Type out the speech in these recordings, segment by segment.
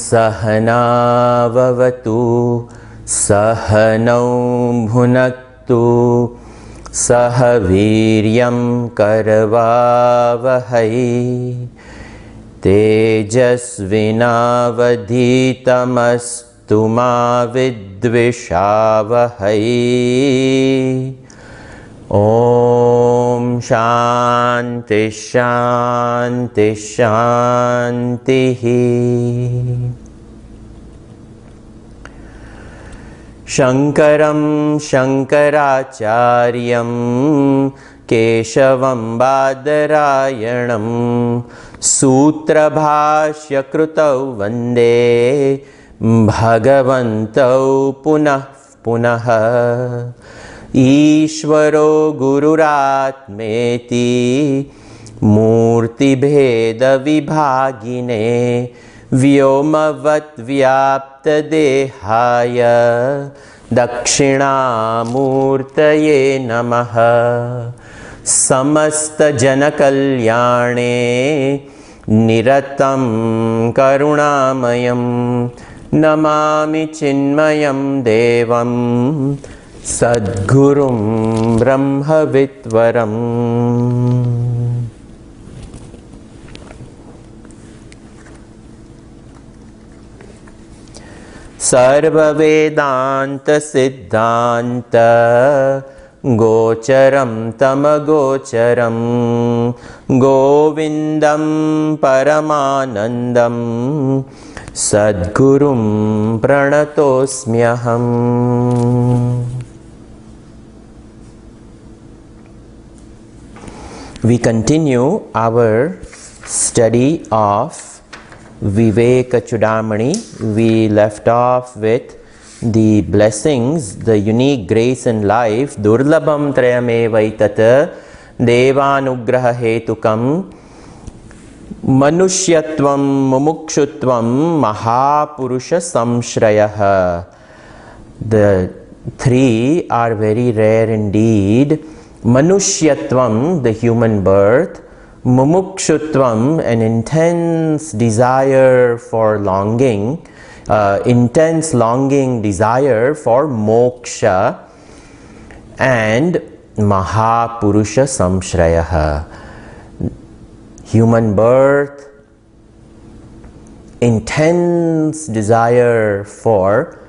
सहनाववतु सहनौ भुनक्तु सह वीर्यं करवावहै तेजस्विनावधीतमस्तु मा विद्विषावहै। ॐ शान्ति शान्ति शान्तिः। शङ्करं शङ्कराचार्यं केशवं बादरायणं सूत्रभाष्यकृतौ वन्दे भगवन्तौ पुनः पुनः। ईश्वरो गुरुरात्मेति मूर्तिभेदविभागिने व्योमवद्व्याप्तदेहाय दक्षिणामूर्तये नमः। समस्तजनकल्याणे निरतं करुणामयं नमामि चिन्मयं देवं सद्गुरुं ब्रह्मविद्वरम्। सर्ववेदान्तसिद्धान्त गोचरं तमगोचरं गोविन्दं परमानन्दं सद्गुरुं प्रणतोऽस्म्यहम्। We continue our study of Vivekachudamani. We left off with the blessings, the unique grace in life. Durlabham trayamevaitat devanugraha hetukam manushyatvam mumukshutvam mahapurusha samshrayah. The three are very rare indeed. Manushyatvam, the human birth. Mumukshutvam, an intense desire for longing, intense longing desire for moksha, and Mahapurusha Samshrayah, human birth, intense desire for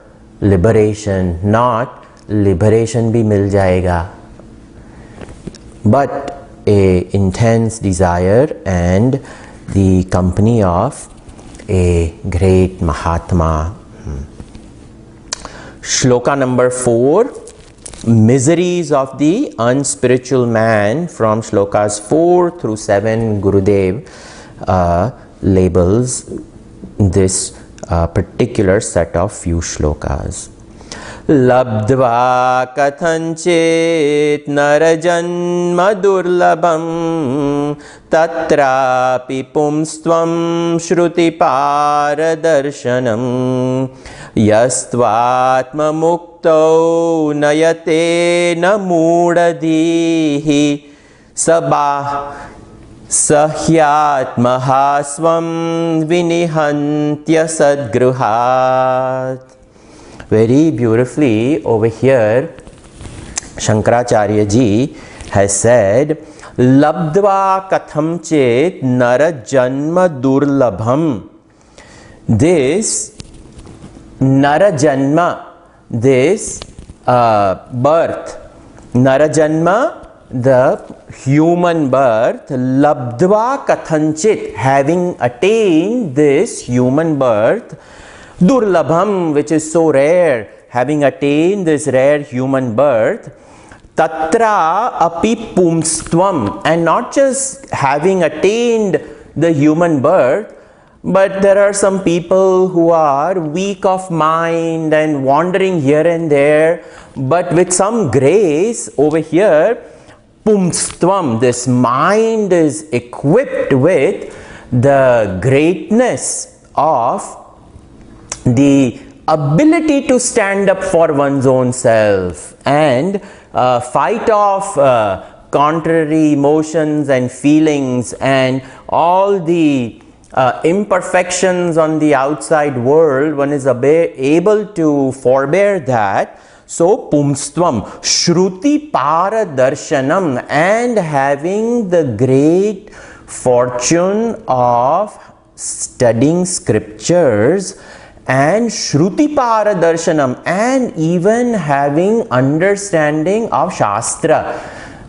liberation, not liberation bhi mil jayega, but a intense desire and the company of a great Mahatma. Shloka number 4, Miseries of the Unspiritual Man, from shlokas 4 through 7. Gurudev labels this particular set of few shlokas. Labdva kathanchit narajanma durlabham tatrapi pumstvam shruti paradarshanam yastvatma mukto nayate namudadihi sahyatmaha svam vinihantya sadgruhat. Very beautifully over here, Shankaracharya ji has said, Labdva katham chet nara janma durlabham. This nara janma, this birth, nara janma, the human birth, labdva kathanchit, having attained this human birth, durlabham, which is so rare, having attained this rare human birth, tatra api pumstvam, and not just having attained the human birth, but there are some people who are weak of mind and wandering here and there, but with some grace over here, pumstvam, this mind is equipped with the greatness of the ability to stand up for one's own self and fight off contrary emotions and feelings and all the imperfections on the outside world. One is able to forbear that. So pumstvam, shruti para darshanam, and having the great fortune of studying scriptures and shruti para darshanam, and even having understanding of shastra,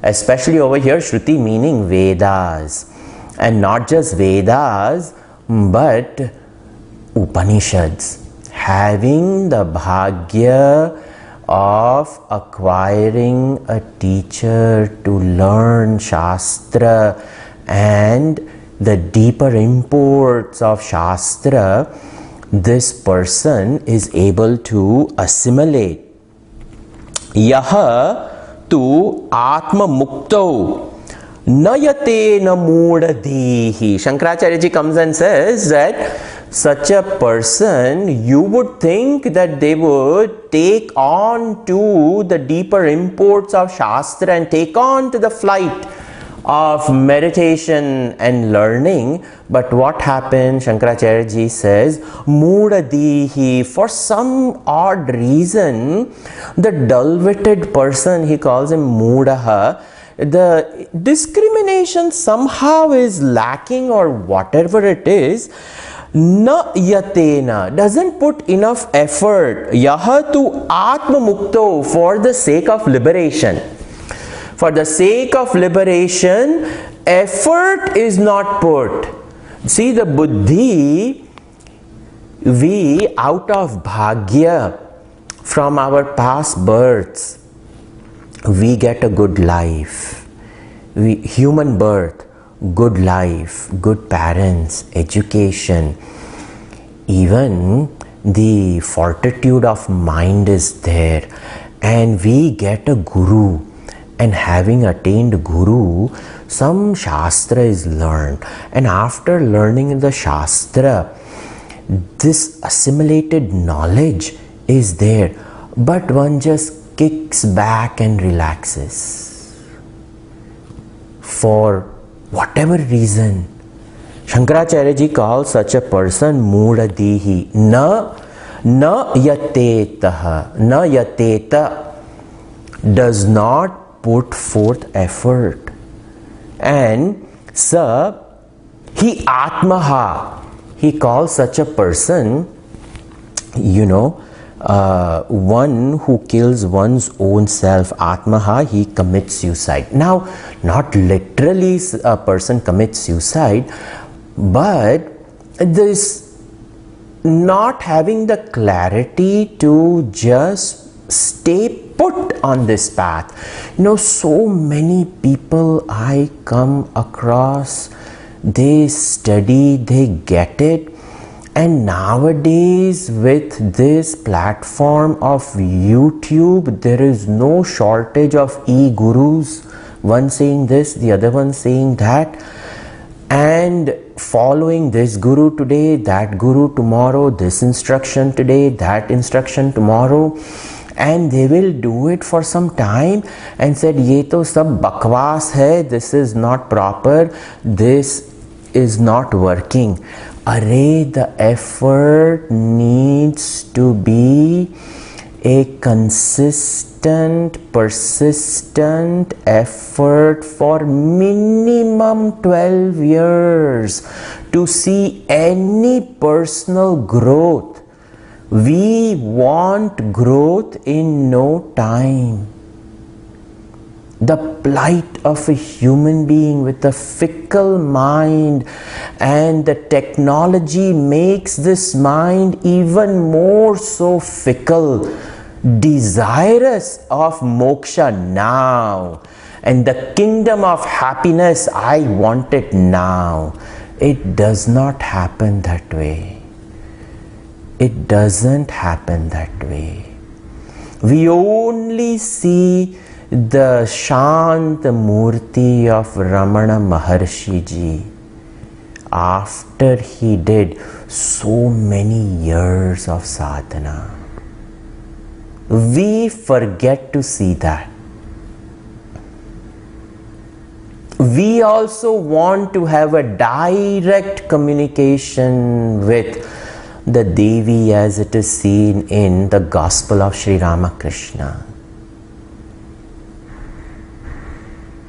especially over here shruti meaning Vedas, and not just Vedas but Upanishads, having the bhagya of acquiring a teacher to learn shastra and the deeper imports of shastra, this person is able to assimilate. Yaha tu atma mukto nayate na moodadihi. Shankaracharya ji comes and says that such a person, you would think that they would take on to the deeper imports of shastra and take on to the flight of meditation and learning. But what happens? Shankaracharya ji says, moodadihi, for some odd reason, the dull-witted person, he calls him moodaha, the discrimination somehow is lacking, or whatever it is. Na yatena, doesn't put enough effort. Yaha tu atma mukto, for the sake of liberation. For the sake of liberation, effort is not put. See, the buddhi, we out of bhagya from our past births, we get a good life. Human birth, good life, good parents, education, even the fortitude of mind is there, and we get a guru. And having attained guru, some shastra is learned, and after learning the shastra, this assimilated knowledge is there, but one just kicks back and relaxes for whatever reason. Shankaracharya ji calls such a person moodadihi. Na yatetaha, na yateta, does not put forth effort. And sa hi atmaha, he calls such a person, one who kills one's own self. Atmaha, he commits suicide. Now, not literally a person commits suicide, but this not having the clarity to just stay put on this path. So many people I come across, they study, they get it, and nowadays with this platform of YouTube, there is no shortage of e-gurus, one saying this, the other one saying that, and following this guru today, that guru tomorrow, this instruction today, that instruction tomorrow. And they will do it for some time and said, ye to sab bakwas hai, this is not proper, this is not working. Array, the effort needs to be a consistent, persistent effort for minimum 12 years to see any personal growth. We want growth in no time. The plight of a human being with a fickle mind, and the technology makes this mind even more so fickle, desirous of moksha now, and the kingdom of happiness, I want it now. It does not happen that way. It doesn't happen that way. We only see the Shant Murti of Ramana Maharshi ji, after he did so many years of sadhana. We forget to see that. We also want to have a direct communication with the Devi as it is seen in the Gospel of Sri Ramakrishna.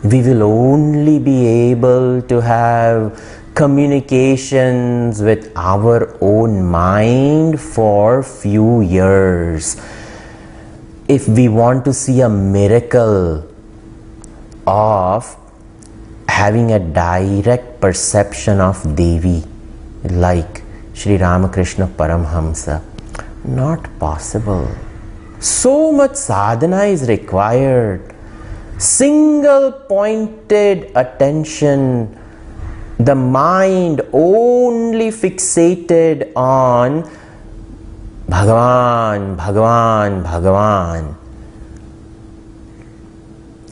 We will only be able to have communications with our own mind for few years. If we want to see a miracle of having a direct perception of Devi like Sri Ramakrishna Paramhamsa, not possible. So much sadhana is required. Single pointed attention, the mind only fixated on Bhagavan, Bhagavan, Bhagavan.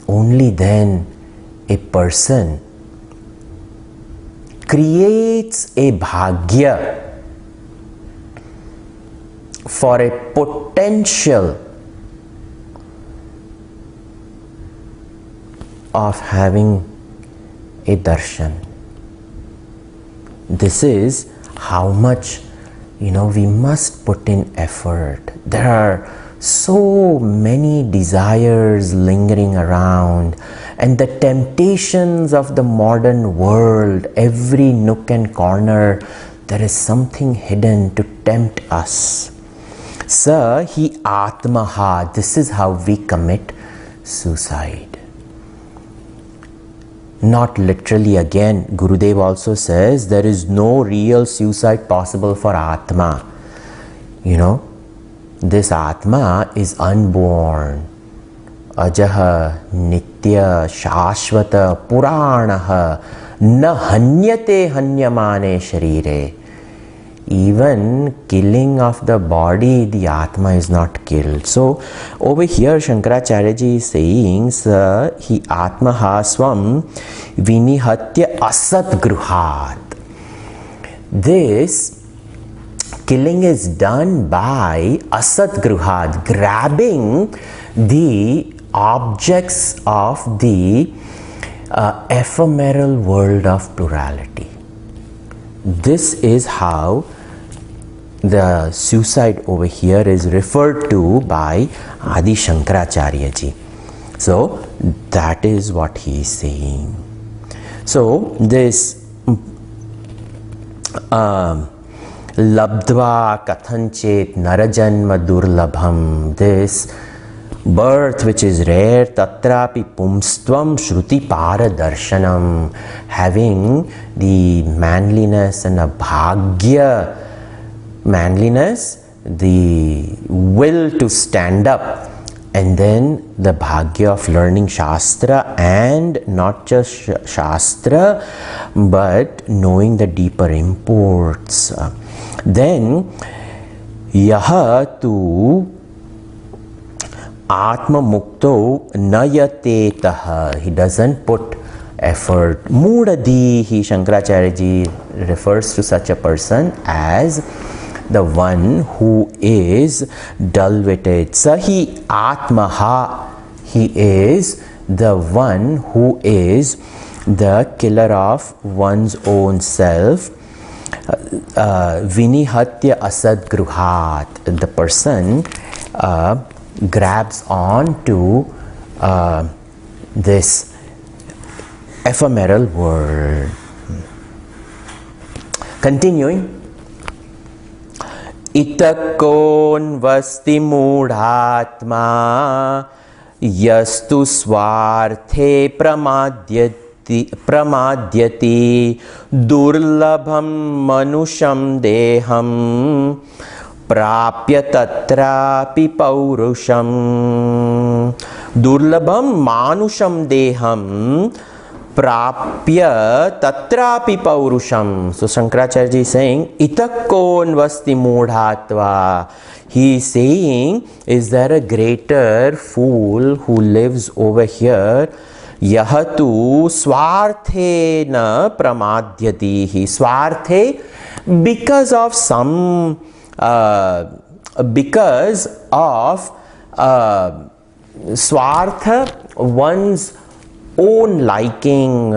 Only then a person creates a bhagya for a potential of having a darshan. This is how much, we must put in effort. There are so many desires lingering around, and the temptations of the modern world, every nook and corner, there is something hidden to tempt us. Sa hi atmaha, this is how we commit suicide. Not literally again, Gurudev also says there is no real suicide possible for Atma. This Atma is unborn. Ajaha, Nitya, Shashvata, Puranaha, Na hanyate hanyamane sharire. Even killing of the body, the Atma is not killed. So over here Shankaracharya ji is saying, Sa hi Atmaha swam vinihatya asat gruhat. This killing is done by asat gruhat, grabbing the objects of the ephemeral world of plurality. This is how the suicide over here is referred to by Adi Shankaracharya ji. So that is what he is saying. So this labdva kathanchet narajanma durlabham, this birth which is rare, tatrapi pumstvam shruti paradarshanam, having the manliness and a bhagya, manliness, the will to stand up, and then the bhagya of learning Shastra, and not just Shastra but knowing the deeper imports. Then yaha tu Atma Mukto Nayatetaha, he doesn't put effort. Mudadihi, Shankaracharya ji refers to such a person as the one who is dull-witted. Sahi Atmaha, he is the one who is the killer of one's own self. Vinihatya asad gruhat, the person grabs on to this ephemeral world. Continuing, itakon vasti mudhatma yastu swarthe pramadyati durlabham manusham deham prapya tatrapi paurusham. Durlabham manusham deham prapya tatrapi paurusham. So Shankaracharya ji is saying, itakon vasti mudhatva. He is saying, is there a greater fool who lives over here? Yahatu swarthena pramadyati. Swarthe, because of some, because of swartha, one's own liking,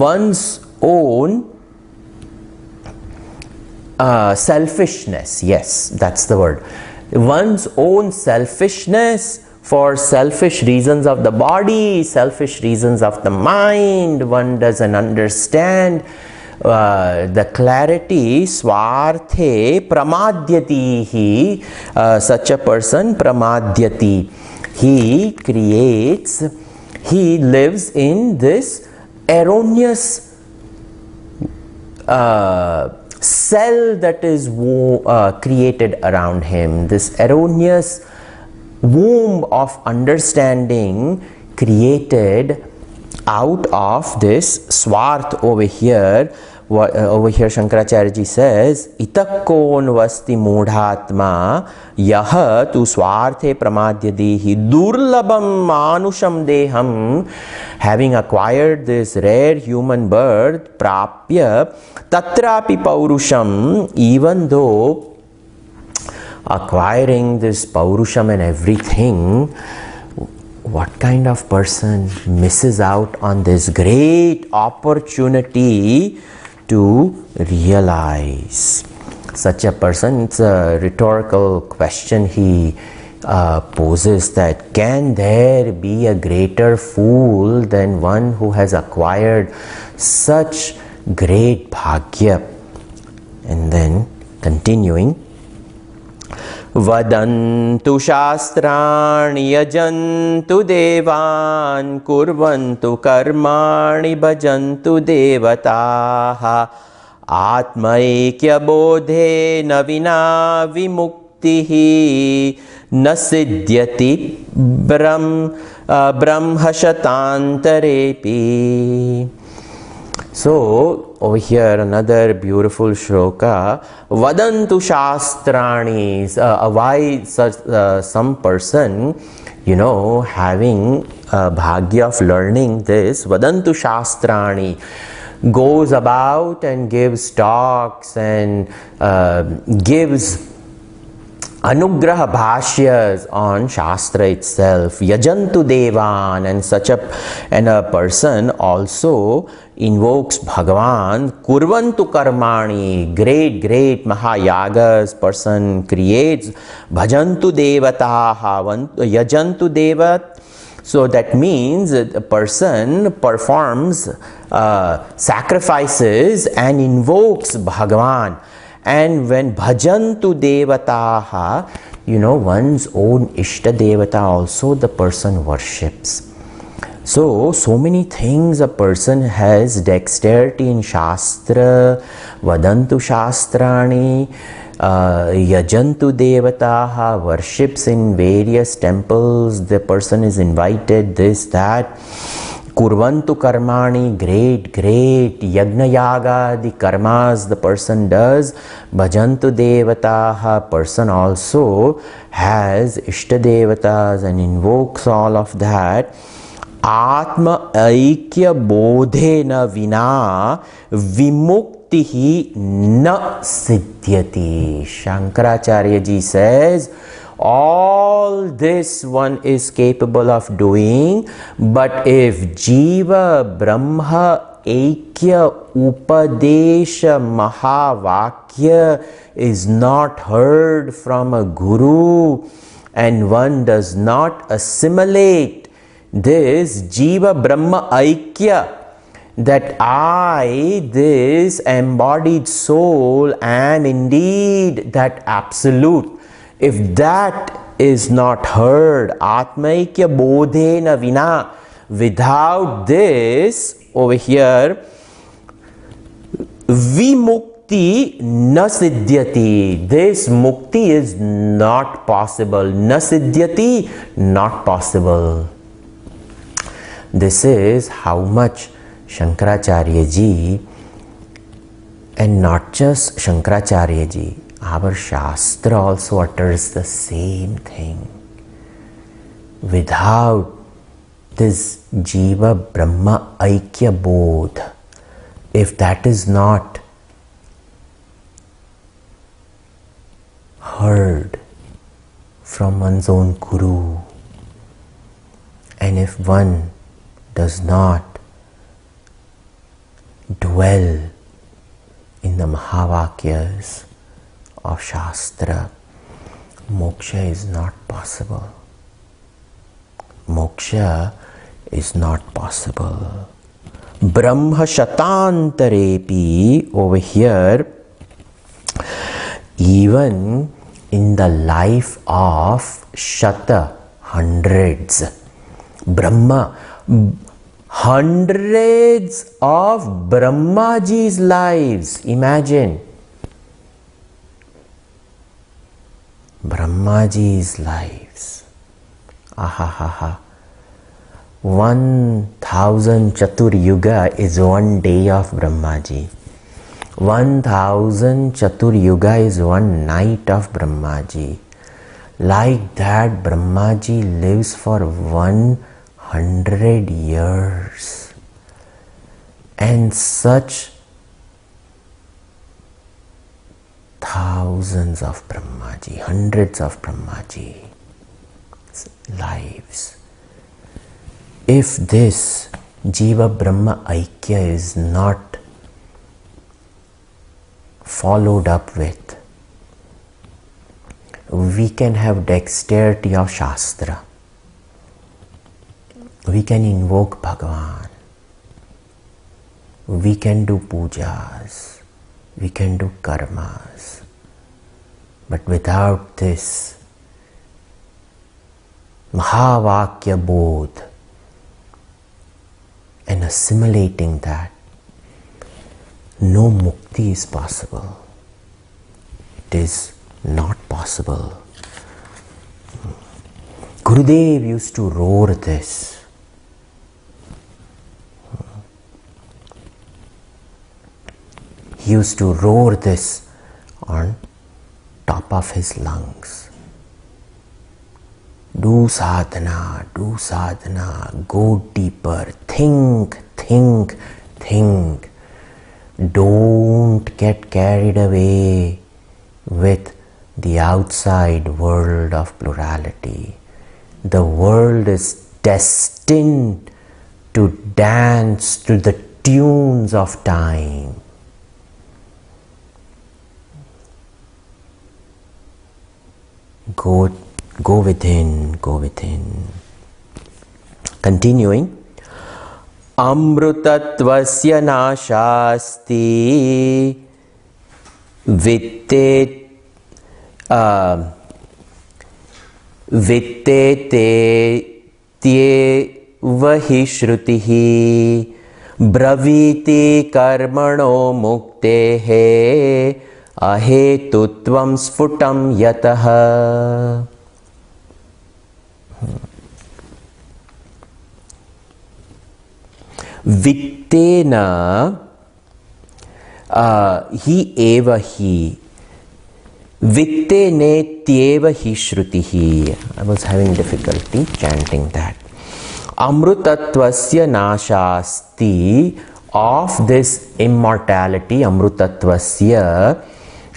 one's own selfishness. Yes, that's the word. One's own selfishness, for selfish reasons of the body, selfish reasons of the mind. One doesn't understand the clarity. Swarthe pramadyati. Such a person pramadyati. He creates, he lives in this erroneous cell that is created around him, this erroneous womb of understanding created out of this swarth over here. Over here Shankaracharya ji says, itakon vasti mudhatma yaha tu swarthe pramadyadihi durlabam manusham deham. Having acquired this rare human birth, prapya tatrapi paurusham, even though acquiring this paurusham and everything, what kind of person misses out on this great opportunity to realize? Such a person, it's a rhetorical question he poses, that can there be a greater fool than one who has acquired such great bhagya? And then continuing, Vadantu shastrani yajantu devan kurvantu karmani bhajantu devataha atmaikya bodhe navina vimuktihi nasidyati brahmashatantarepi. So over here another beautiful shloka. Vadantu shastrani. Why such some person, having bhagya of learning this, Vadantu shastrani, goes about and gives talks and gives anugraha bhashyas on Shastra itself. Yajantu devan, and a person also invokes Bhagavan. Kurvantu karmani, great mahayagas person creates. Bhajantu devataha, yajantu devat. So that means a person performs sacrifices and invokes Bhagavan. And when bhajantu devataha, one's own ishta devata also the person worships. So many things a person has dexterity in Shastra, Vadantu shastrani, yajantu devataha, worships in various temples, the person is invited, this, that. Kurvantu karmani, great yagna yaga, the karmas the person does. Bhajantu devataha, person also has ishta devatas and invokes all of that. Atma aikya bodhena vina vimuktihi na siddhyati. Shankaracharya ji says, all this one is capable of doing, but if Jiva Brahma Aikya Upadesha Mahavakya is not heard from a guru, and one does not assimilate this Jiva Brahma Aikya, that I, this embodied soul, am indeed that absolute. If that is not heard, Atmaikya Bodhena Vina, without this, over here, Vimukti na siddhyati. This mukti is not possible. Na siddhyati, not possible. This is how much Shankaracharya ji, and not just Shankaracharya ji, our Shastra also utters the same thing. Without this Jiva Brahma Aikya Bodh, if that is not heard from one's own Guru, and if one does not dwell in the Mahavakyas of Shastra, moksha is not possible. Moksha is not possible. Brahma Shatantarepi, over here, even in the life of Shata, hundreds, Brahma, hundreds of Brahmaji's lives. Imagine Brahmaji's lives. Ahahaha. 1000 Chatur Yuga is one day of Brahmaji. 1000 Chatur Yuga is one night of Brahmaji. Like that, Brahmaji lives for 100 years. And such thousands of Brahmaji, hundreds of Brahmaji lives. If this Jiva Brahma Aikya is not followed up with, we can have dexterity of Shastra. We can invoke Bhagavan. We can do pujas. We can do karmas. But without this Mahavakya Bodh and assimilating that, no mukti is possible. It is not possible. Gurudev used to roar this. He used to roar this on top of his lungs. Do sadhana, go deeper, think. Don't get carried away with the outside world of plurality. The world is destined to dance to the tunes of time. Go within. Continuing. Amrutatvasya nashasti vitte vahi shrutihi braviti karmano muktehe ahetutvam sfutam yataha. Vittena hi eva hi vittene tyeva hi shrutihi. I was having difficulty chanting that. Amrutatvasya nashasti, of this immortality, amrutatvasya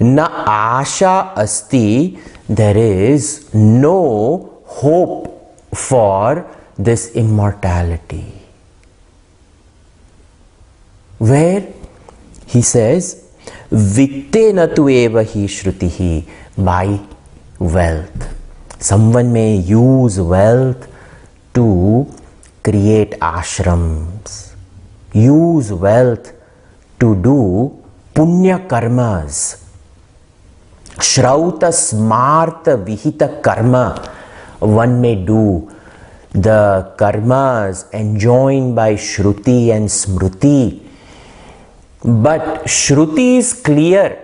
na asha asti, there is no hope for this immortality. Where he says, vittena tu eva hi shrutihi, by wealth. Someone may use wealth to create ashrams, use wealth to do punya karmas, shrauta smarta vihita karma. One may do the karmas enjoined by Shruti and Smruti. But Shruti is clear.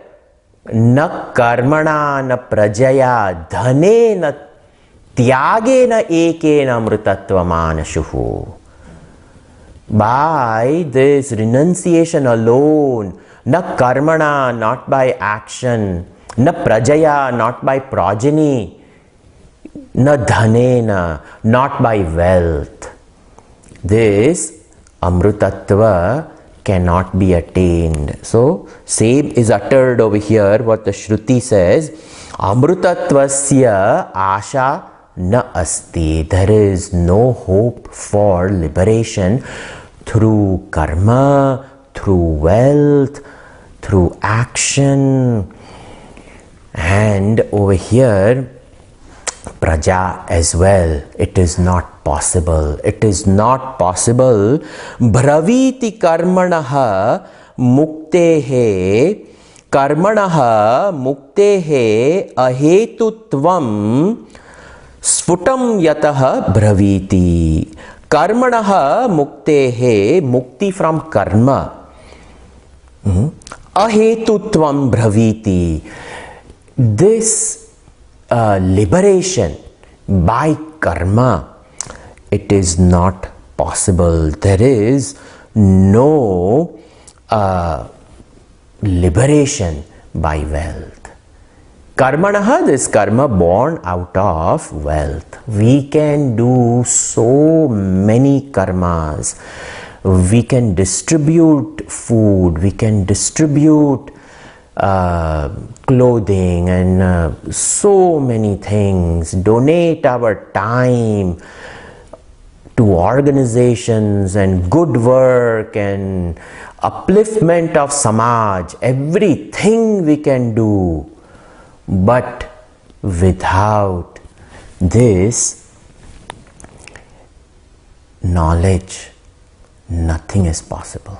Na karmana na prajaya dhane na tyage na eke na amrutatva manashuhu. by this renunciation alone, na karmana, not by action, na prajaya, not by progeny, na dhanena, not by wealth, this amrutatva cannot be attained. So same is uttered over here, what the Shruti says, amrutatvasya asha na asti. There is no hope for liberation through karma, through wealth, through action. And over here, praja as well. It is not possible. It is not possible. Braviti karmanaha muktehe ahetutvam sfutam yataha braviti. Karmanaha muktehe, mukti from karma. Ahetutvam braviti. This liberation by karma, it is not possible. There is no liberation by wealth. Karmanaha, this karma born out of wealth. We can do so many karmas. We can distribute food, we can distribute clothing and so many things, donate our time to organizations and good work and upliftment of samaj, everything we can do, but without this knowledge, nothing is possible.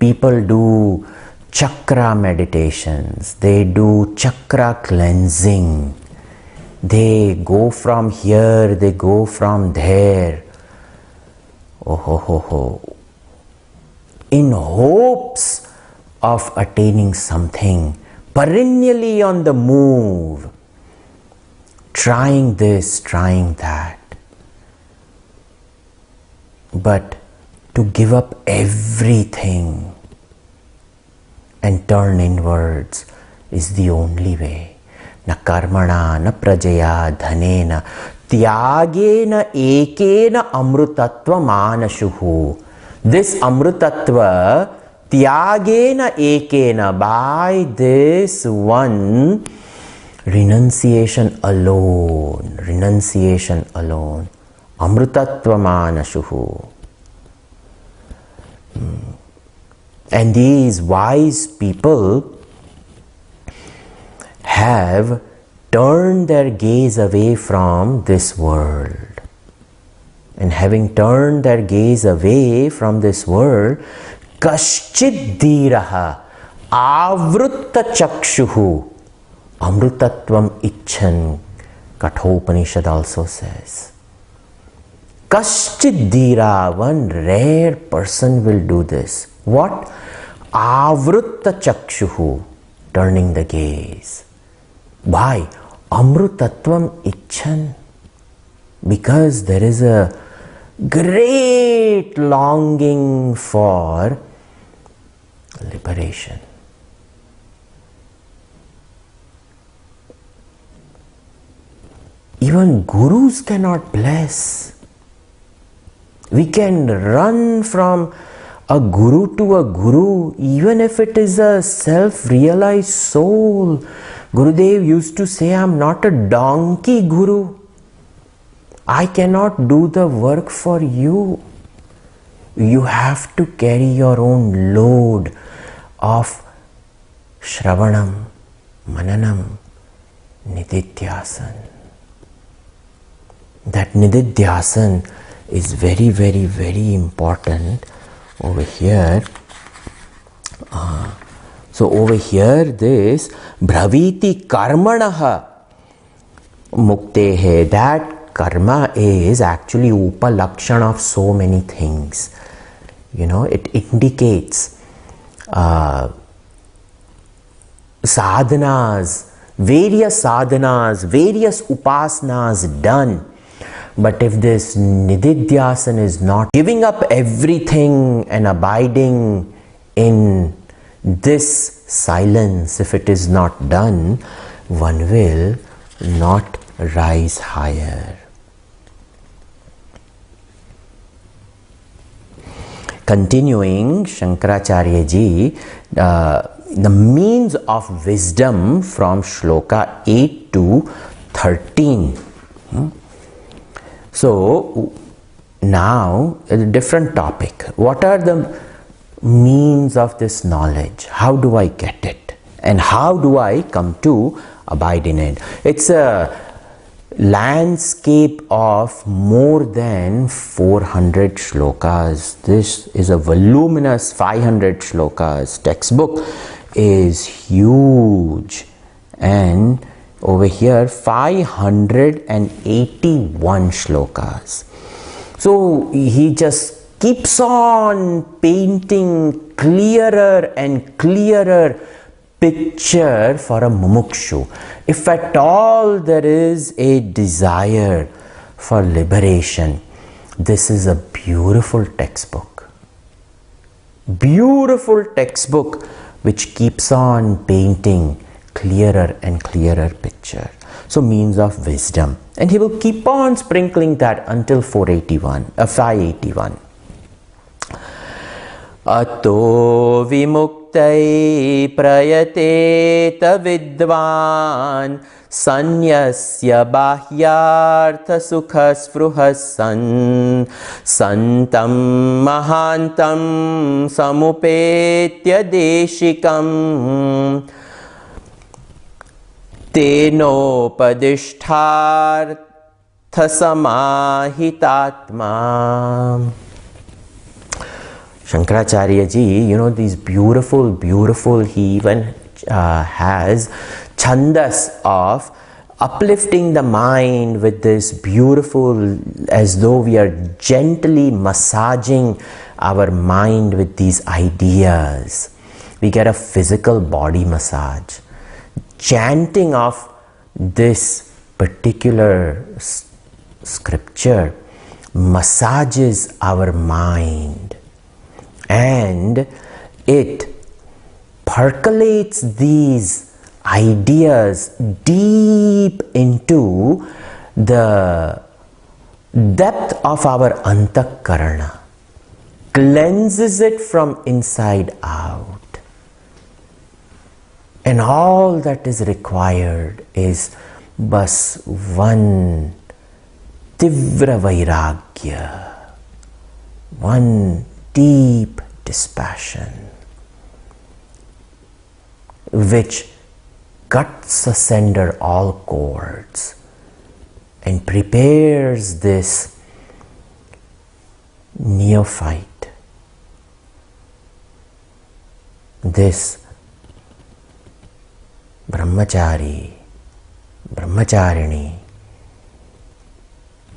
People do chakra meditations, they do chakra cleansing, they go from here, they go from there, in hopes of attaining something, perennially on the move, trying this, trying that. But to give up everything and turn inwards is the only way. Na karmana, na prajaya, dhanena, tyagena ekena amrutatva manashuhu. This amrutatva, tyagena ekena, by this one, renunciation alone, amrutatva manashuhu. And these wise people have turned their gaze away from this world. And having turned their gaze away from this world, kaschid dhiraha avrutta chakshuhu amrutatvam icchan, Kathopanishad also says. Kaschid dhira, one rare person will do this. What? Avrutta chakshuhu, turning the gaze. Why? Amrutatvam icchan. Because there is a great longing for liberation. Even gurus cannot bless. We can run from a guru to a guru, even if it is a self-realized soul. Gurudev used to say, I am not a donkey guru. I cannot do the work for you. You have to carry your own load of Shravanam, Mananam, Nididhyasan. That Nididhyasan is very, very, very important over here. So over here, this Bhaviti Karmanaha Muktehe, that karma is actually upalakshan of so many things. You know, it indicates sadhanas, various upasanas done But if this nididhyasana is not giving up everything and abiding in this silence, if it is not done, one will not rise higher. Continuing, Shankaracharya ji, the means of wisdom from shloka 8 to 13. So, now a different topic. What are the means of this knowledge? How do I get it? And how do I come to abide in it? It's a landscape of more than 400 shlokas. This is a voluminous 500 shlokas. Textbook is huge, and over here 581 shlokas. So he just keeps on painting clearer and clearer picture for a mumukshu. If at all there is a desire for liberation, this is a beautiful textbook. Beautiful textbook which keeps on painting clearer and clearer picture. So means of wisdom. And he will keep on sprinkling that until 581. Ato vimuktai prayateta vidvan sanyasya bahyartha sukha spruhasan santam mahantam samupetya deshikam tenopadishtartha samahitatma. Shankaracharya ji, these beautiful, he even has chandas of uplifting the mind with this beautiful, as though we are gently massaging our mind with these ideas. We get a physical body massage. Chanting of this particular scripture massages our mind. And it percolates these ideas deep into the depth of our antakarana, cleanses it from inside out. And all that is required is bas one tivra vairagya, one deep dispassion, which cuts asunder all cords and prepares this neophyte, this brahmacharini,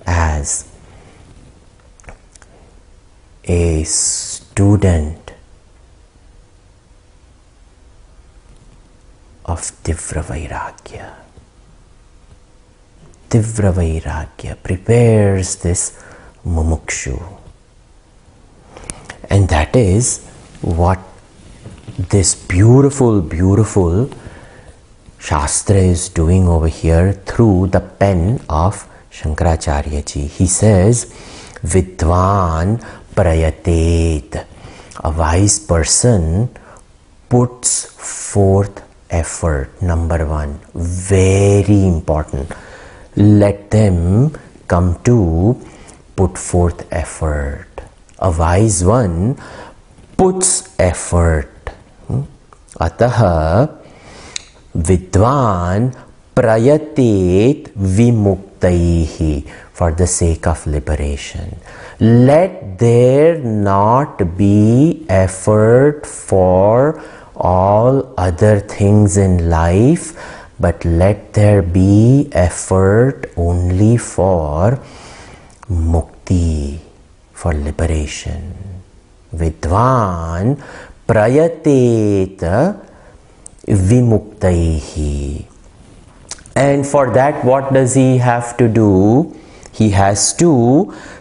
as a student of Tivra Vairagya. Tivra Vairagya prepares this mumukshu. And that is what this beautiful Shastra is doing over here through the pen of Shankaracharya ji. He says, Vidvan prayatet. A wise person puts forth effort. Number one, very important. Let them come to put forth effort. A wise one puts effort. Ataha vidvan prayatet vimuktaihi, for the sake of liberation. Let there not be effort for all other things in life, but let there be effort only for mukti, for liberation. Vidvan prayatet vimuktaihi. And for that, what does he have to do? He has to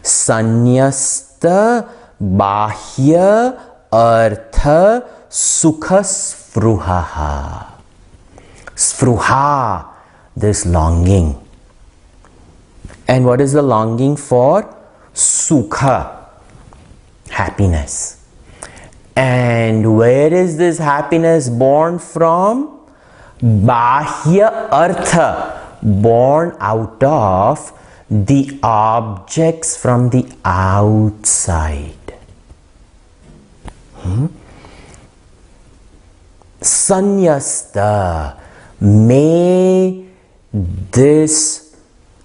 sanyasta bahya artha sukha spruhaha. Spruha, this longing. And what is the longing for? Sukha, happiness. And where is this happiness born from? Bahya artha, born out of the objects from the outside. Sanyasta, may this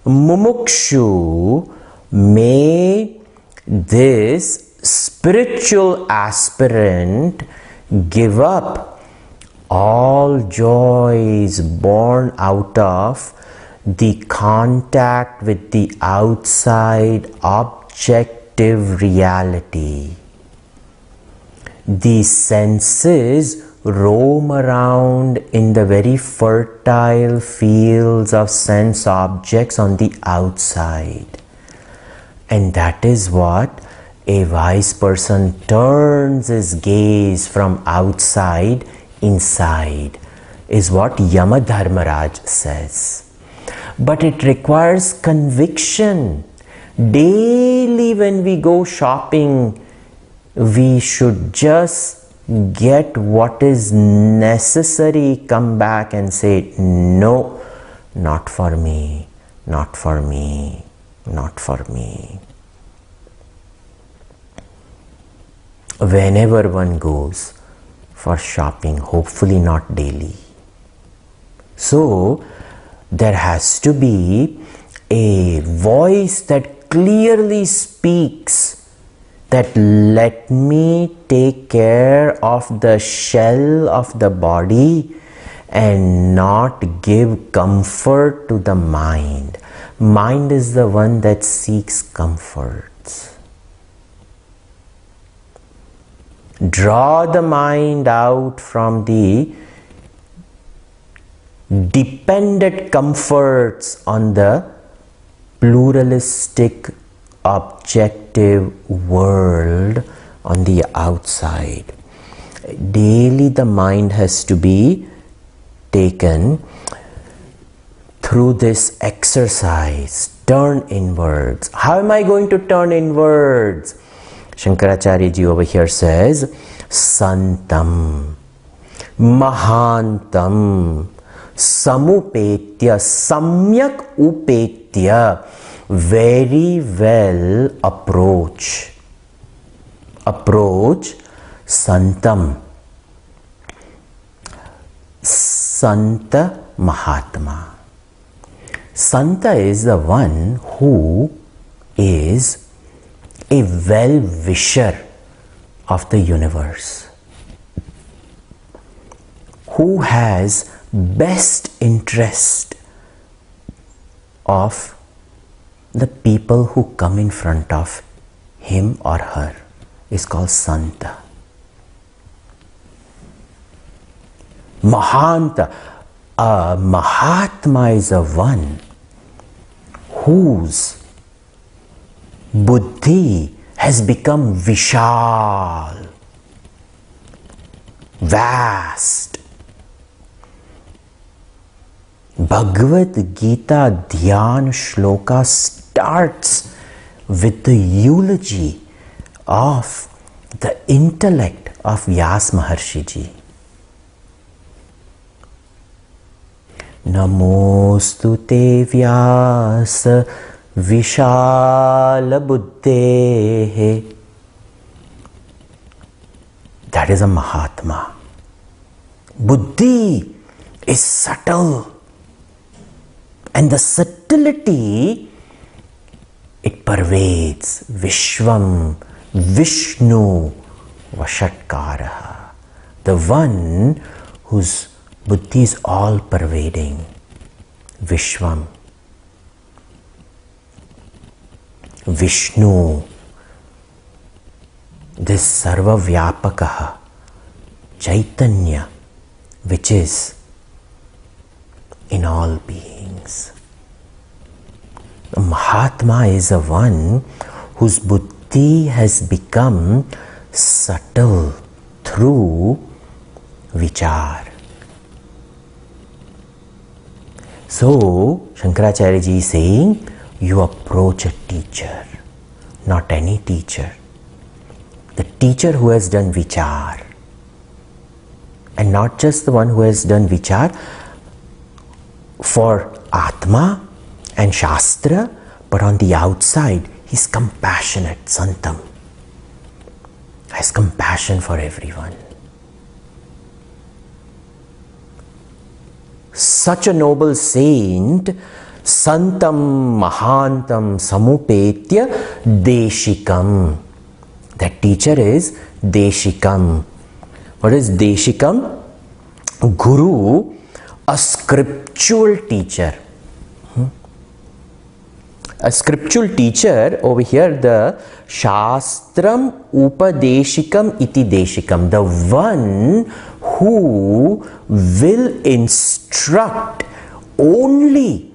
mumukshu, may this spiritual aspirant give up all joys born out of the contact with the outside objective reality. The senses roam around in the very fertile fields of sense objects on the outside. And that is what a wise person turns his gaze from outside inside, is what Yama Dharmaraj says. But it requires conviction. Daily when we go shopping, we should just get what is necessary, come back and say, no, not for me, not for me, not for me. Whenever one goes for shopping, hopefully not daily. So, there has to be a voice that clearly speaks that let me take care of the shell of the body and not give comfort to the mind. Mind is the one that seeks comforts. Draw the mind out from the dependent comforts on the pluralistic objective world on the outside. Daily the mind has to be taken through this exercise. Turn inwards. How am I going to turn inwards? Shankaracharya ji over here says, Santam, Mahantam, Samupetya, Samyak Upetya, very well approach. Approach Santam, Santa Mahatma. Santa is the one who is a well-wisher of the universe, who has best interest of the people who come in front of him or her, is called Santa. Mahanta, a Mahatma is a one whose buddhi has become vishal, vast. Bhagavad Gita Dhyan Shloka starts with the eulogy of the intellect of Vyas Maharshi ji. Namostu te Vyasa Vishala Buddhe. That is a Mahatma. Buddhi is subtle. And the subtlety, it pervades Vishwam, Vishnu, Vashatkaraha. The one whose buddhi is all pervading. Vishwam. Vishnu. This Sarva Vyapakaha, Chaitanya, which is in all beings. The Mahatma is the one whose buddhi has become subtle through vichar. So, Shankaracharya ji is saying, you approach a teacher, not any teacher. The teacher who has done vichar. And not just the one who has done vichar for Atma and Shastra, but on the outside, he's compassionate, Santam. Has compassion for everyone. Such a noble saint, Santam Mahantam Samupetya Deshikam. That teacher is Deshikam. What is Deshikam? Guru, a scriptural teacher. A scriptural teacher, over here the Shastram Upadeshikam iti Deshikam, the one who will instruct only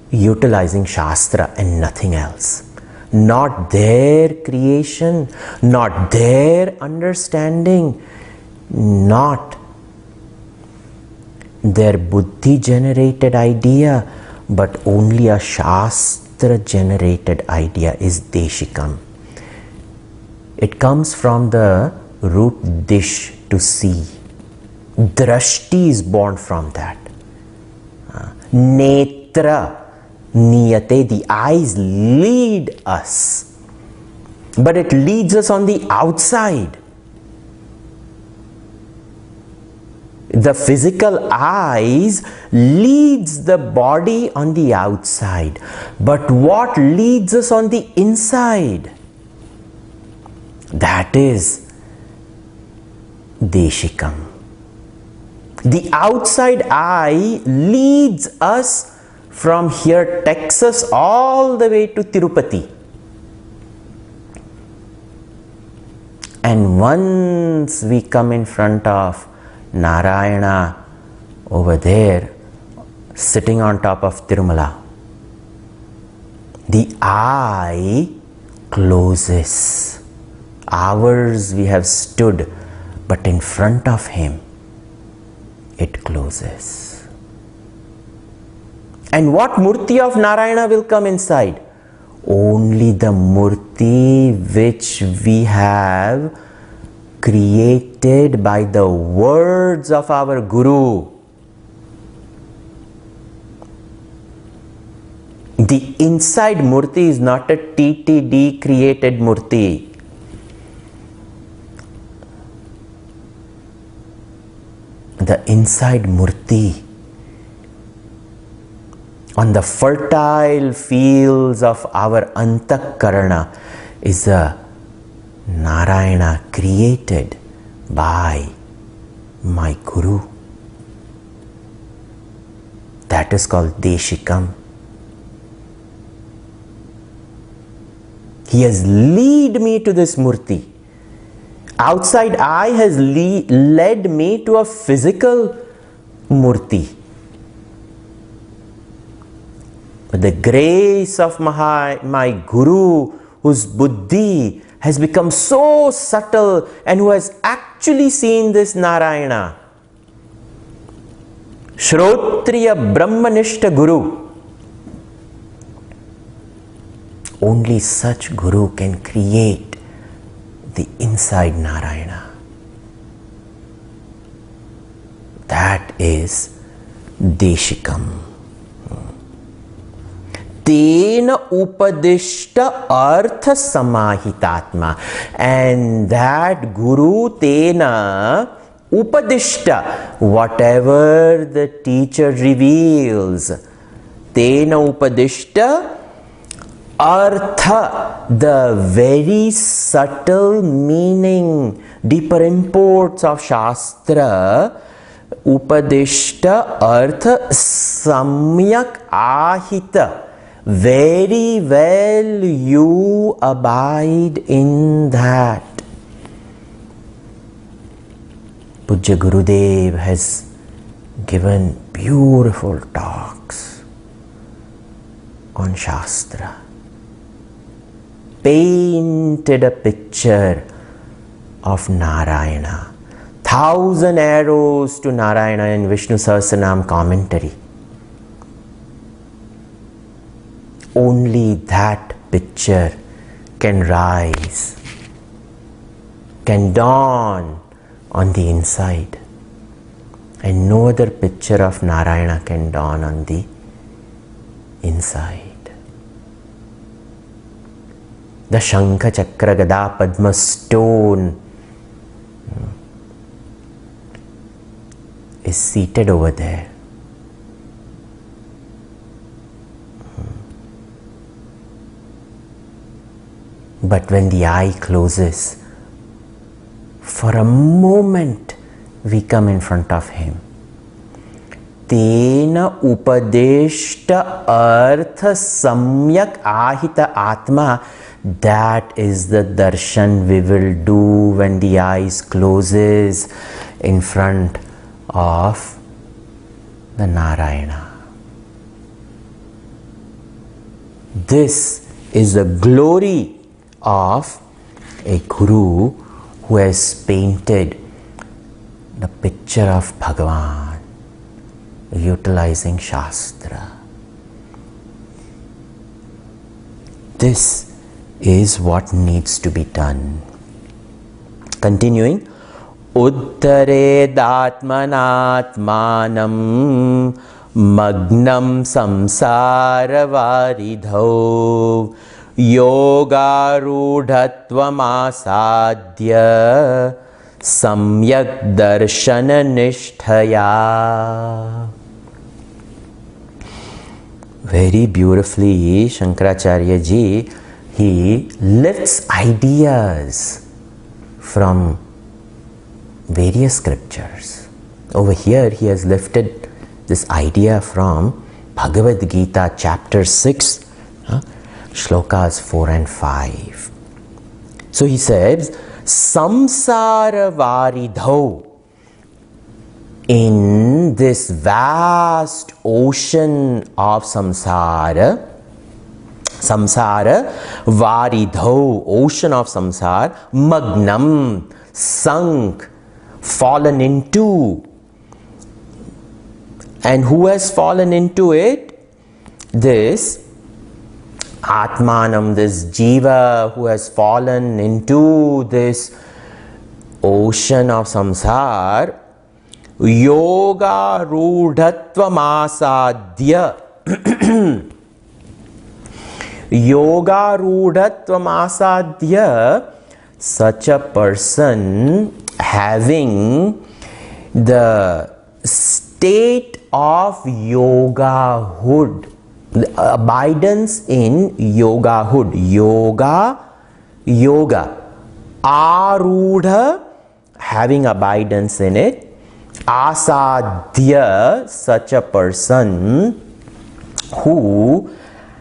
utilizing Shastra and nothing else. Not their creation, not their understanding, not their buddhi generated idea, but only a Shastra generated idea is Deshikam. It comes from the root dish, to see. Drashti is born from that. Netra, niyate, the eyes lead us. But it leads us on the outside. The physical eyes leads the body on the outside. But what leads us on the inside? That is Deshikam. The outside eye leads us from here, Texas, all the way to Tirupati. And once we come in front of Narayana over there, sitting on top of Tirumala, the eye closes. Hours we have stood, but in front of him, it closes. And what Murti of Narayana will come inside? Only the Murti which we have created by the words of our Guru. The inside Murti is not a TTD created Murti. The inside Murti on the fertile fields of our Antakarana is a Narayana created by my Guru. That is called Deshikam. He has led me to this Murti. Outside eye has led me to a physical Murti. But the grace of my Guru, whose buddhi has become so subtle and who has actually seen this Narayana, Shrotriya Brahmanishta Guru, only such Guru can create the inside Narayana. That is Deshikam. Tena upadishta artha samahitatma. And that Guru Tena upadishta, whatever the teacher reveals, Tena upadishta artha, the very subtle meaning, deeper imports of Shastra, upadishta artha samyak ahita, very well you abide in that. Pujya Gurudev has given beautiful talks on Shastra. Painted a picture of Narayana. 1,000 arrows to Narayana in Vishnu Sahasranam commentary. Only that picture can rise, can dawn on the inside. And no other picture of Narayana can dawn on the inside. The Shankha Chakra Gada Padma stone is seated over there. But when the eye closes, for a moment we come in front of him. Tena upadeshta artha samyak ahita atma. That is the darshan we will do when the eyes closes in front of the Narayana. This is the glory of a guru who has painted the picture of Bhagavan utilizing Shastra. This is what needs to be done. Continuing, Uttaredatmanatmanam magnam samsara varidho yogarudhatvam samyak darshana nishtaya. Very beautifully, Shankaracharya ji, he lifts ideas from various scriptures. Over here, he has lifted this idea from Bhagavad Gita, chapter 6, shlokas 4 and 5. So he says, Samsara Varidho. In this vast ocean of samsara, varidho, ocean of samsara, magnam, sunk, fallen into. And who has fallen into it? This Atmanam, this Jiva who has fallen into this ocean of samsara, yoga rudhatvam asadhya. Yoga rudhatvam asadhya, such a person having the state of yogahood, the abidance in yogahood. Yoga. Arudha, having abidance in it. Asadhya, such a person who,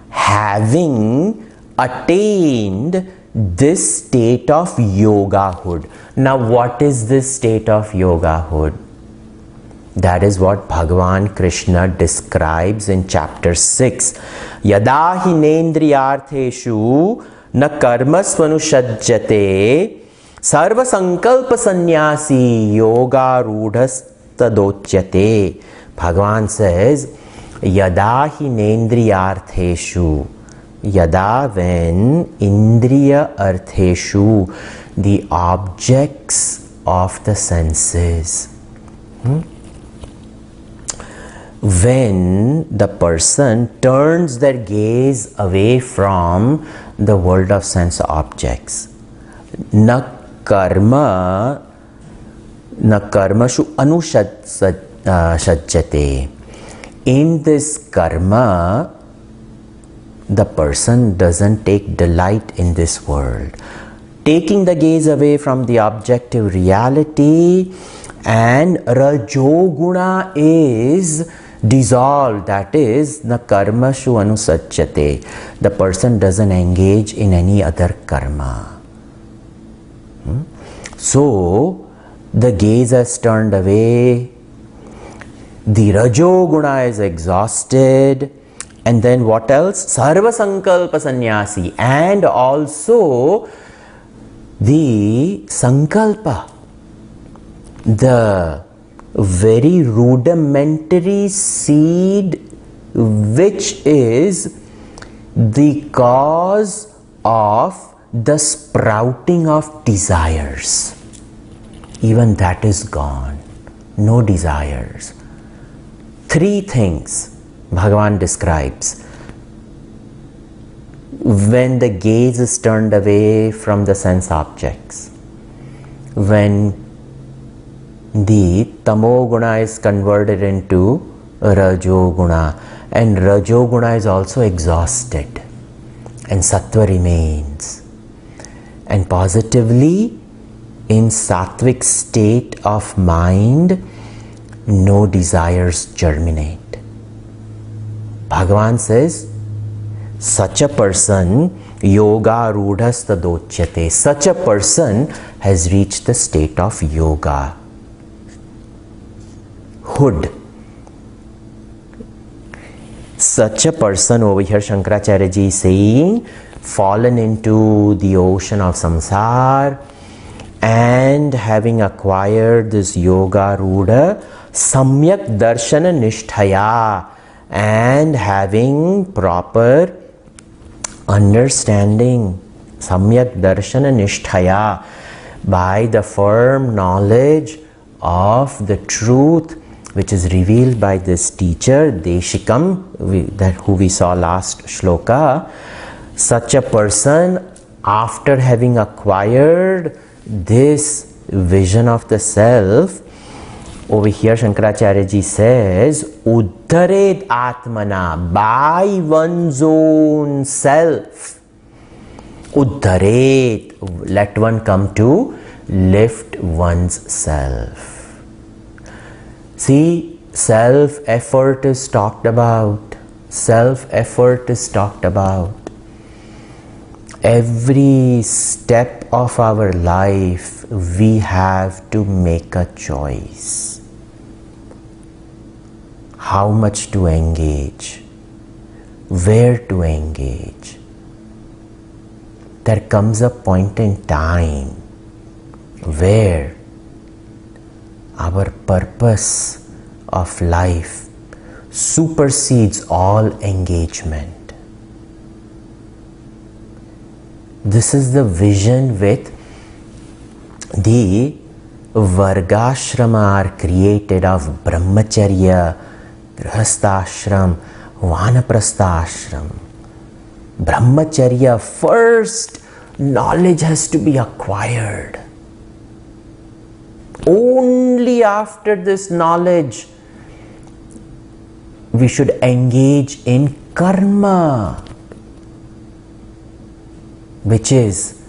having attained this state of yogahood. Now, what is this state of yogahood? That is what Bhagavan Krishna describes in chapter 6. Yada hinendriyartheshu na karmasvanushajjate sarva sankalpa sannyasi yoga rudhastadochyate. Bhagavan says, Yada hinendriyartheshu. Yada, when, indriya artheshu, the objects of the senses. When the person turns their gaze away from the world of sense objects. Na karmashu anushajjate. In this karma, the person doesn't take delight in this world. Taking the gaze away from the objective reality, and rajoguna is dissolved, that is, na karmashu anusajjate. The person doesn't engage in any other karma. So, the gaze has turned away, the rajoguna is exhausted, And then what else? Sarva Sankalpa Sannyasi. And also the Sankalpa, the very rudimentary seed which is the cause of the sprouting of desires. Even that is gone. No desires. 3 things Bhagavan describes. When the gaze is turned away from the sense objects, when the tamoguna is converted into rajoguna, and rajoguna is also exhausted, and sattva remains, and positively in sattvic state of mind, no desires germinate. Bhagavan says, such a person, yoga rudhas tadochyate, such a person has reached the state of yoga. Hood. Such a person over here, Shankaracharya ji is saying, fallen into the ocean of samsara, and having acquired this yoga rudha, samyak darshana nisthaya, and having proper understanding, samyak darshana nisthaya, by the firm knowledge of the truth which is revealed by this teacher, Deshikam, who we saw last shloka. Such a person, after having acquired this vision of the self, over here Shankaracharya ji says, Uddharet Atmana, by one's own self. Uddharet, let one come to lift one's self. See, self-effort is talked about. Self-effort is talked about. Every step of our life, we have to make a choice. How much to engage? Where to engage? There comes a point in time where our purpose of life supersedes all engagement. This is the vision with the Vargashrama are created of Brahmacharya, Grihasthashram, Vanaprasthashram. Brahmacharya, first knowledge has to be acquired. Only after this knowledge we should engage in karma, which is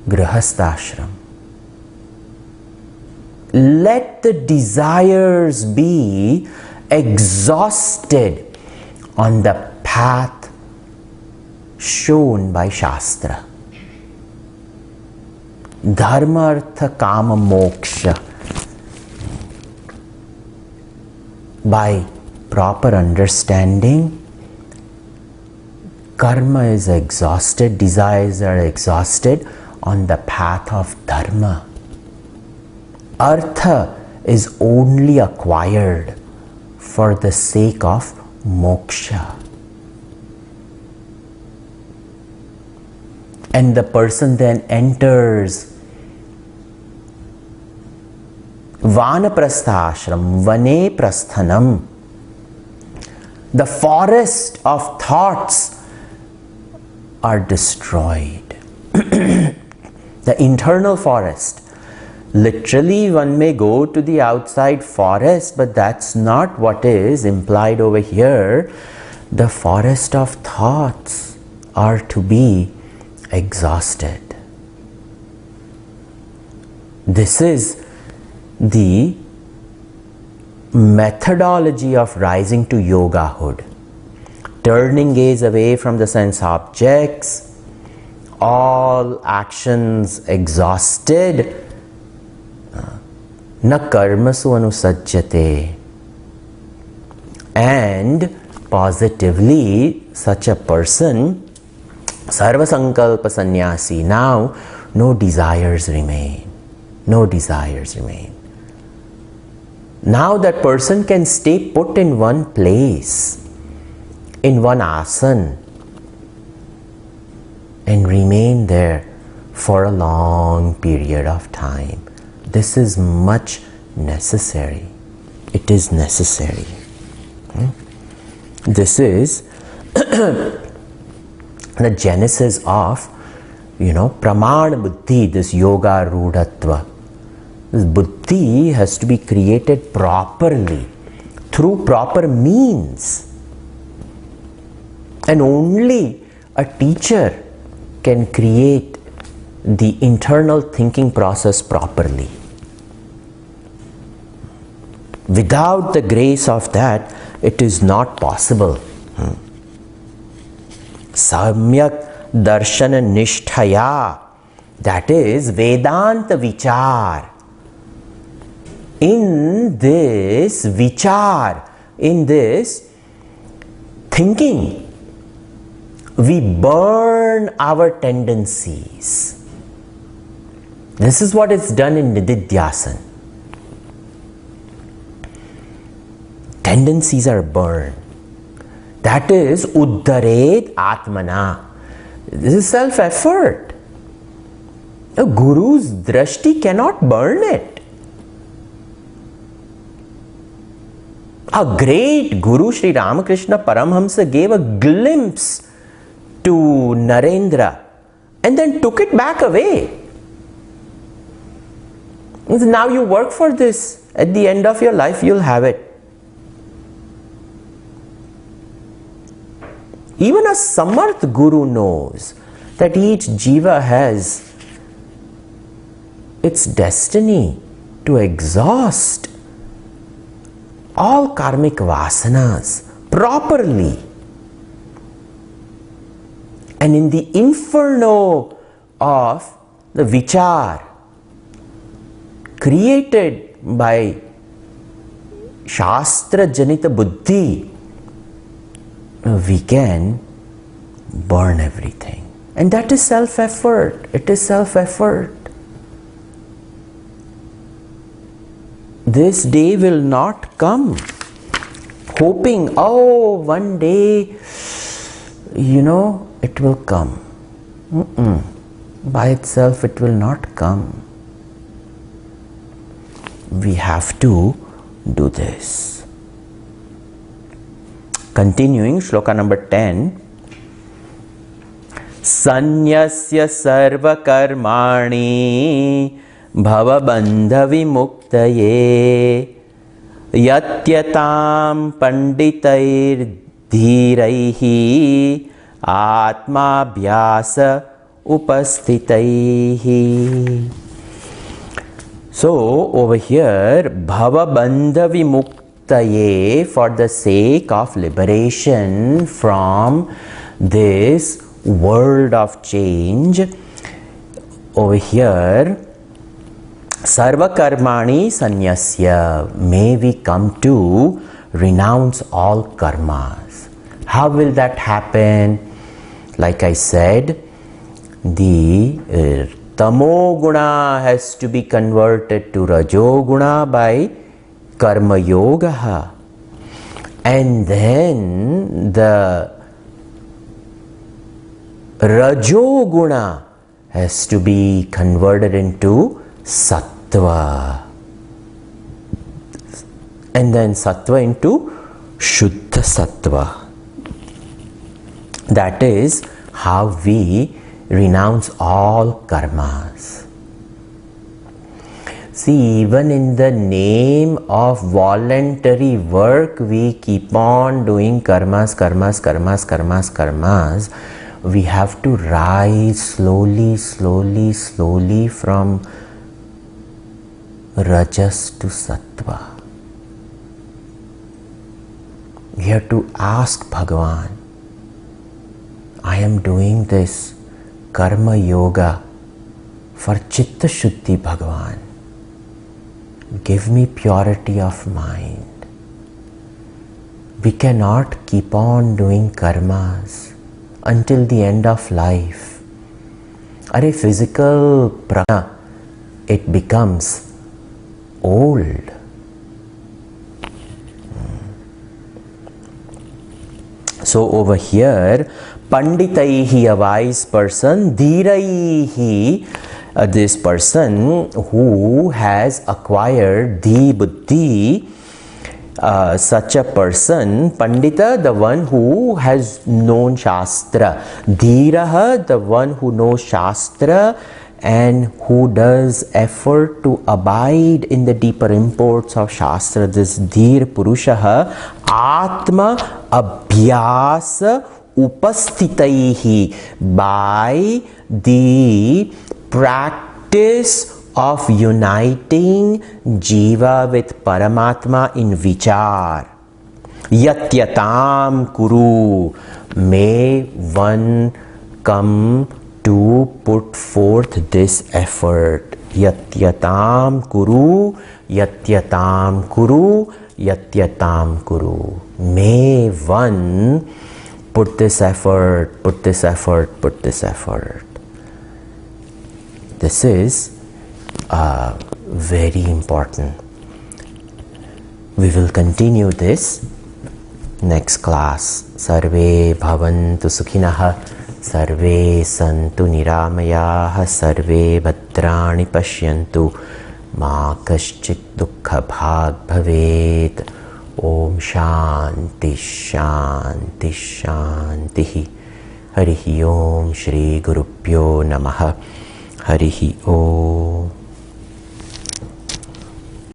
Grihasthashram. Let the desires be exhausted on the path shown by Shastra. Dharma, artha, kama, moksha. By proper understanding, karma is exhausted, desires are exhausted on the path of dharma. Artha is only acquired for the sake of moksha. And the person then enters Vanaprasthashram, Vane Prasthanam, the forest of thoughts are destroyed. The internal forest. Literally, one may go to the outside forest, but that's not what is implied over here. The forest of thoughts are to be exhausted. This is the methodology of rising to yogahood. Turning gaze away from the sense objects, all actions exhausted, na karmasu anusajjate, and positively, such a person, Sarva Sankalpa Sannyasi, now no desires remain. No desires remain. Now that person can stay put in one place, in one asana, and remain there for a long period of time. This is much necessary. It is necessary. This is the genesis of, pramana buddhi, this yoga rudhatva. This buddhi has to be created properly, through proper means. And only a teacher can create the internal thinking process properly. Without the grace of that, it is not possible. Samyak darshana nishtaya, that is Vedanta vichar. In this vichar, in this thinking, we burn our tendencies. This is what is done in Nididhyasana. Tendencies are burned. That is Uddaret Atmana. This is self-effort. A guru's drashti cannot burn it. A great Guru, Sri Ramakrishna Paramhamsa, gave a glimpse to Narendra and then took it back away. Now you work for this. At the end of your life, you'll have it. Even a Samarth Guru knows that each jiva has its destiny to exhaust all karmic vasanas properly. And in the inferno of the vichar created by Shastra Janita Buddhi, we can burn everything. And that is self-effort. It is self-effort. This day will not come hoping, one day, it will come. By itself, it will not come. We have to do this. Continuing, shloka number 10. Sanyasya sarva karmani bhavabandha vimuktaye yatyatam panditair dhiraihi atmabhyasa upasthitaihi. So over here, bhavabandha vimuktaye, for the sake of liberation from this world of change, over here, sarva karmani sanyasya, may we come to renounce all karmas. How will that happen? Like I said, the tamo guna has to be converted to rajo guna by karma yoga, and then the rajo guna has to be converted into sattva, and then sattva into shuddha sattva. That is how we renounce all karmas. See, even in the name of voluntary work, we keep on doing karmas. We have to rise slowly from rajas to sattva. We have to ask Bhagavan, I am doing this karma yoga for chitta shuddhi, Bhagavan. Give me purity of mind. we cannot keep on doing karmas until the end of life. Are physical prana, it becomes old. So over here, Panditaihi, a wise person, Dhiraihi, this person who has acquired Dhi Buddhi, such a person, Pandita, the one who has known Shastra, Dhiraha, the one who knows Shastra and who does effort to abide in the deeper imports of Shastra, this Dhir Purushaha, Atma Abhyasa Upastitaihi, by the practice of uniting Jiva with Paramatma in Vichar. Yatyatam Kuru, may one come to put forth this effort. Yatyatam Kuru, Yatyatam Kuru, Yatyatam Kuru. May one put this effort, put this effort, put this effort. This is very important. We will continue this next class. Sarve bhavantu sukhinah, sarve santu niramayaah, sarve bhadrani pashyantu, ma kaschit dukkha bhag bhavet. Om Shanti Shanti Shanti. Harihi Om Shri Gurupyo Namaha. Harihi Om.